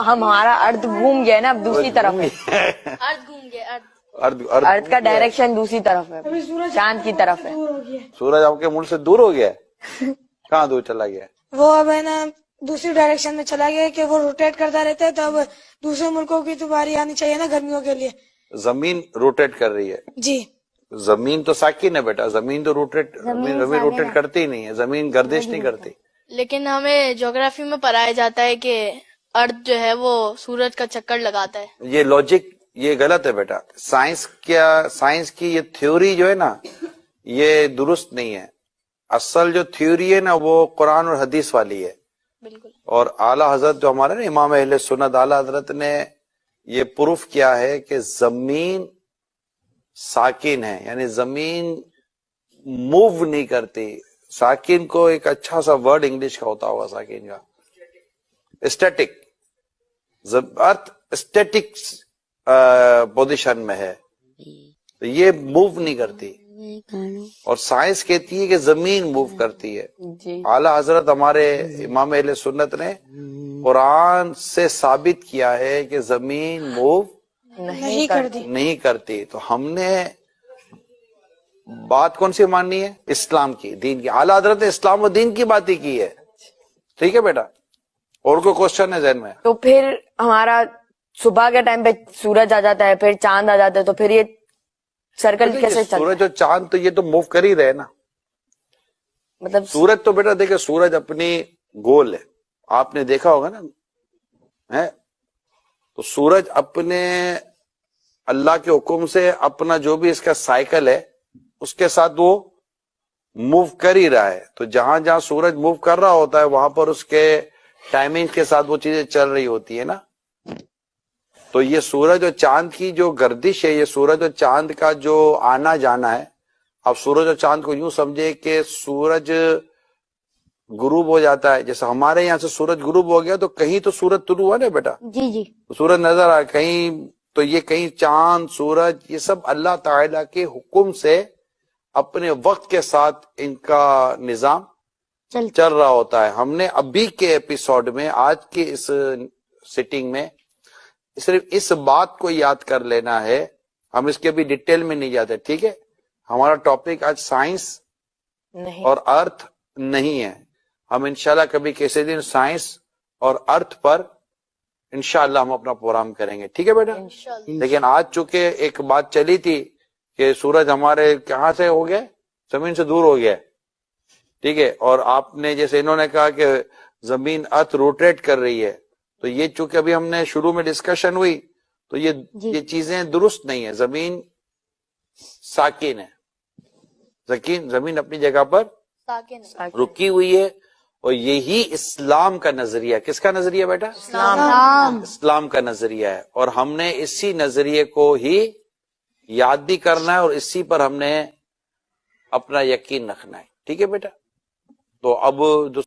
ہمارا ارتھ گھوم گیا نا، اب دوسری طرف ہے، ارتھ گھوم گیا، ارتھ کا ڈائریکشن دوسری طرف ہے، چاند کی طرف ہے۔ سورج آپ کے ملک سے دور ہو گیا ہے؟ کہاں دور چلا گیا ہے؟ وہ اب ہے نا دوسری ڈائریکشن میں چلا گیا کہ وہ روٹیٹ کرتا رہتا ہے، تو اب دوسرے ملکوں کی تو باری آنی چاہیے نا گرمیوں کے لیے۔ زمین روٹیٹ کر رہی ہے؟ جی زمین تو ساکن ہے بیٹا، زمین تو زمین روٹیٹ کرتی ہی نہیں ہے، زمین گردش نہیں کرتی۔ لیکن ہمیں جغرافی میں پڑھایا جاتا ہے کہ ارتھ جو ہے وہ سورج کا چکر لگاتا ہے۔ یہ لاجک یہ غلط ہے بیٹا، سائنس کی یہ تھیوری جو ہے نا یہ درست نہیں ہے۔ اصل جو تھیوری ہے نا وہ قرآن اور حدیث والی ہے، بالکل۔ اور اعلیٰ حضرت جو ہمارے نا امام اہل سنت اعلیٰ حضرت نے یہ پروف کیا ہے کہ زمین ساکن ہے، یعنی زمین موو نہیں کرتی۔ ساکن کو ایک اچھا سا ورڈ انگلش کا ہوتا ہوگا ساکن کا، اسٹیٹک۔ ارتھ اسٹیٹک پوزیشن میں ہے، تو یہ موو نہیں کرتی، اور سائنس کہتی ہے کہ زمین موو کرتی ہے۔ اعلیٰ حضرت ہمارے امام اہل سنت نے قرآن سے ثابت کیا ہے کہ زمین موو نہیں کرتی، تو ہم نے بات کون سی ماننی ہے؟ اسلام کی، دین کی۔ اعلیٰ حضرت نے اسلام و دین کی بات ہی کی ہے، ٹھیک ہے بیٹا؟ اور کوئی کوشچن ہے ذہن میں؟ تو پھر ہمارا صبح کے ٹائم پہ سورج آ جاتا ہے، پھر چاند آ جاتا ہے، تو پھر یہ سرکل کیسے چلتا ہے؟ سورج اور چاند تو یہ تو موو کر ہی رہے نا، مطلب سورج تو بیٹا دیکھیں سورج اپنی گول ہے، آپ نے دیکھا ہوگا نا، تو سورج اپنے اللہ کے حکم سے اپنا جو بھی اس کا سائیکل ہے اس کے ساتھ وہ موو کر ہی رہا ہے۔ تو جہاں جہاں سورج موو کر رہا ہوتا ہے وہاں پر اس کے ٹائمنگ کے ساتھ وہ چیزیں چل رہی ہوتی ہے نا۔ تو یہ سورج اور چاند کی جو گردش ہے، یہ سورج اور چاند کا جو آنا جانا ہے، اب سورج اور چاند کو یوں سمجھے کہ سورج غروب ہو جاتا ہے، جیسے ہمارے یہاں سے سورج غروب ہو گیا تو کہیں تو سورج طلوع ہوا نا بیٹا، جی سورج نظر آ کہیں، تو یہ کہیں چاند سورج یہ سب اللہ تعالیٰ کے حکم سے اپنے وقت کے ساتھ ان کا نظام چل رہا ہوتا ہے۔ ہم نے ابھی کے ایپیسوڈ میں، آج کے اس سیٹنگ میں صرف اس بات کو یاد کر لینا ہے، ہم اس کے بھی ڈیٹیل میں نہیں جاتے، ٹھیک ہے؟ ہمارا ٹاپک آج سائنس اور ارتھ نہیں ہے، ہم انشاءاللہ کبھی کسی دن سائنس اور ارتھ پر انشاءاللہ ہم اپنا پروگرام کریں گے، ٹھیک ہے بیٹا؟ لیکن آج چونکہ ایک بات چلی تھی کہ سورج ہمارے کہاں سے ہو گیا، زمین سے دور ہو گیا، ٹھیک ہے؟ اور آپ نے جیسے انہوں نے کہا کہ زمین ارتھ روٹیٹ کر رہی ہے، تو یہ چونکہ ابھی ہم نے شروع میں ڈسکشن ہوئی تو یہ چیزیں درست نہیں ہے۔ زمین ساکن ہے، زمین اپنی جگہ پر رکی ہوئی ہے، اور یہی اسلام کا نظریہ، کس کا نظریہ بیٹا؟ اسلام کا نظریہ ہے، اور ہم نے اسی نظریے کو ہی یاد بھی کرنا ہے اور اسی پر ہم نے اپنا یقین رکھنا ہے، ٹھیک ہے بیٹا؟ تو اب